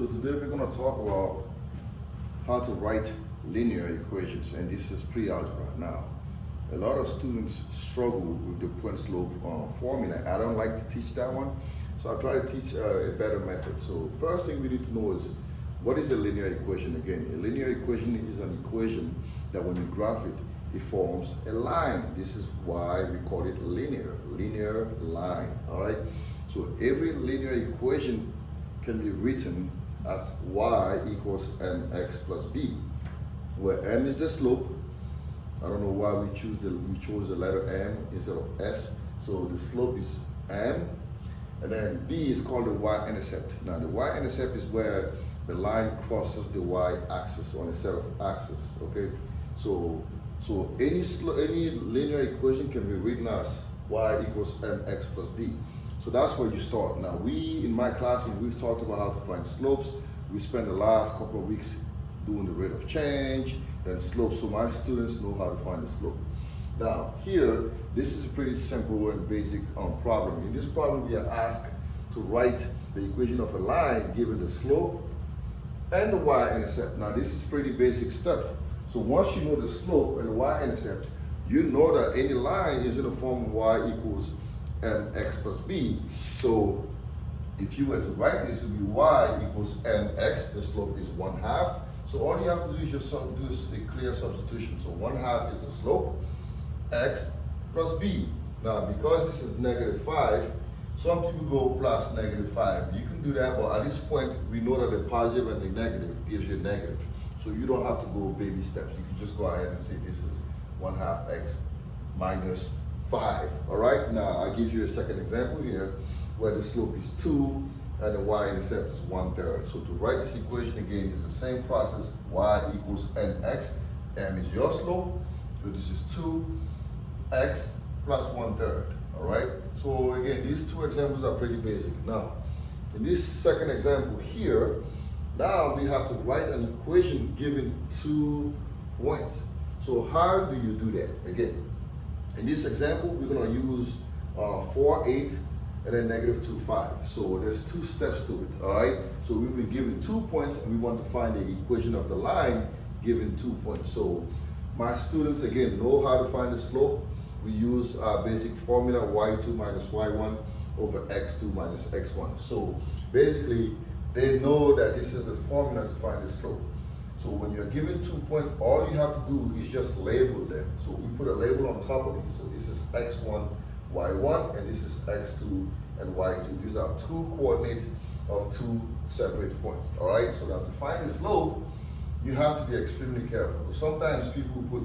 So today we're going to talk about how to write linear equations, and this is pre-algebra. Now, a lot of students struggle with the point slope formula. I don't like to teach that one, so I try to teach a better method. So first thing we need to know is, what is a linear equation? Again, a linear equation is an equation that when you graph it, it forms a line. This is why we call it linear line, all right? So every linear equation can be written as y equals mx plus b, where m is the slope. I don't know why we chose the letter m instead of s. So the slope is m, and then b is called the y-intercept. Now the y-intercept is where the line crosses the y-axis on a set of axes. Okay, so any linear equation can be written as y equals mx plus b. So that's where you start. Now in my class, we've talked about how to find slopes. We spent the last couple of weeks doing the rate of change, then slopes, so my students know how to find the slope. Now here, this is a pretty simple and basic problem. In this problem, we are asked to write the equation of a line given the slope and the y-intercept. Now this is pretty basic stuff. So once you know the slope and the y-intercept, you know that any line is in the form of y equals mx plus b. So if you were to write this, it would be y equals mx, the slope is 1/2. So all you have to do is just do a clear substitution. So 1/2 is the slope, x plus b. Now because this is -5, some people go plus -5. You can do that, but at this point, we know that the positive and the negative gives you a negative. So you don't have to go baby steps. You can just go ahead and say this is 1/2 x minus 5. All right, now I'll give you a second example here where the slope is 2 and the y-intercept is 1/3. So to write this equation again is the same process. Y equals mx. M is your slope. So this is 2x plus 1/3. All right. So again, these two examples are pretty basic. Now, in this second example here, now we have to write an equation given 2 points. So how do you do that? Again, in this example, we're going to use 4, 8, and then -2, 5. So there's 2 steps to it, all right? So we've been given 2 points, and we want to find the equation of the line given 2 points. So my students, again, know how to find the slope. We use our basic formula, y2 minus y1 over x2 minus x1. So basically, they know that this is the formula to find the slope. So when you're given 2 points, all you have to do is just label them. So we put a label on top of these. So this is x1, y1, and this is x2 and y2. These are 2 coordinates of 2 separate points. All right, so now to find the slope, you have to be extremely careful. Sometimes people put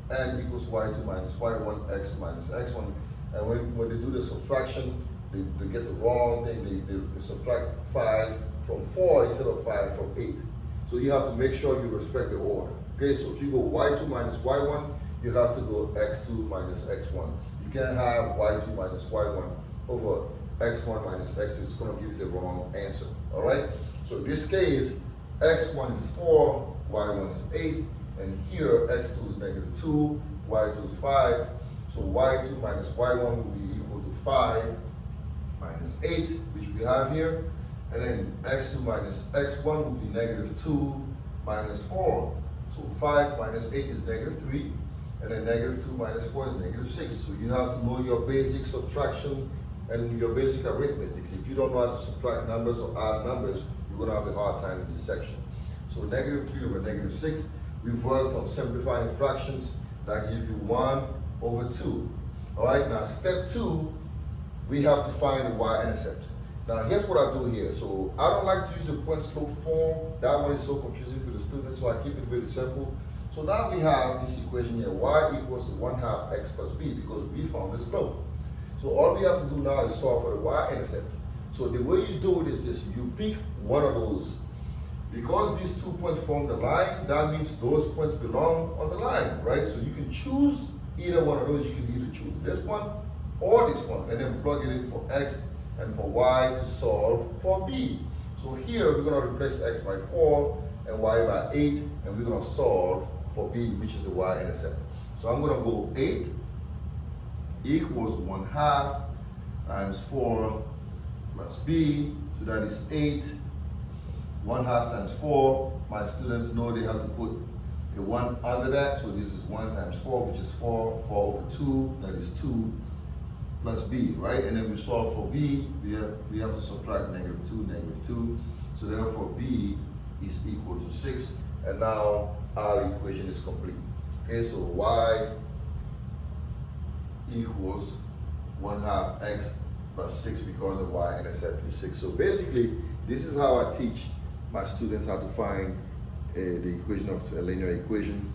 n equals y2 minus y1, x2 minus x1, and when they do the subtraction, they get the wrong thing. They subtract 5 from 4 instead of 5 from 8. So you have to make sure you respect the order. Okay, so if you go y2 minus y1, you have to go x2 minus x1. You can't have y2 minus y1 over x1 minus x2. It's going to give you the wrong answer. All right, so in this case, x1 is 4, y1 is 8, and here x2 is -2, y2 is 5. So y2 minus y1 will be equal to 5 minus 8, which we have here. And then x2 minus x1 will be -2 minus 4. So 5 minus 8 is -3. And then -2 minus 4 is -6. So you have to know your basic subtraction and your basic arithmetic. If you don't know how to subtract numbers or add numbers, you're going to have a hard time in this section. So -3 over -6, we've worked on simplifying fractions that give you 1 over 2. All right, now step 2, we have to find the y-intercept. Now here's what I do here. So I don't like to use the point slope form. That one is so confusing to the students, so I keep it really simple. So now we have this equation here, y equals to 1/2 x plus b, because we found the slope. So all we have to do now is solve for the y-intercept. So the way you do it is this: you pick one of those. Because these 2 points form the line, that means those points belong on the line, right? So you can choose either one of those. You can either choose this one or this one, and then plug it in for x and for y to solve for b. So here we're going to replace x by 4 and y by 8, and we're going to solve for b, which is the y-intercept. So I'm going to go 8 equals 1/2 times 4 plus b, so that is 8 1/2 times 4. My students know they have to put a 1 under that, so this is 1 times 4, which is 4. 4 over 2, that is 2 plus b, right? And then we solve for b, we have to subtract -2, -2. So therefore b is equal to 6, and now our equation is complete. Okay, so y equals 1/2 x plus 6 because of y-intercept is 6. So basically, this is how I teach my students how to find the equation of a linear equation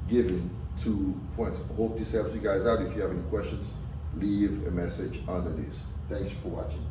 given 2 points. I hope this helps you guys out. If you have any questions, leave a message under this. Thanks for watching.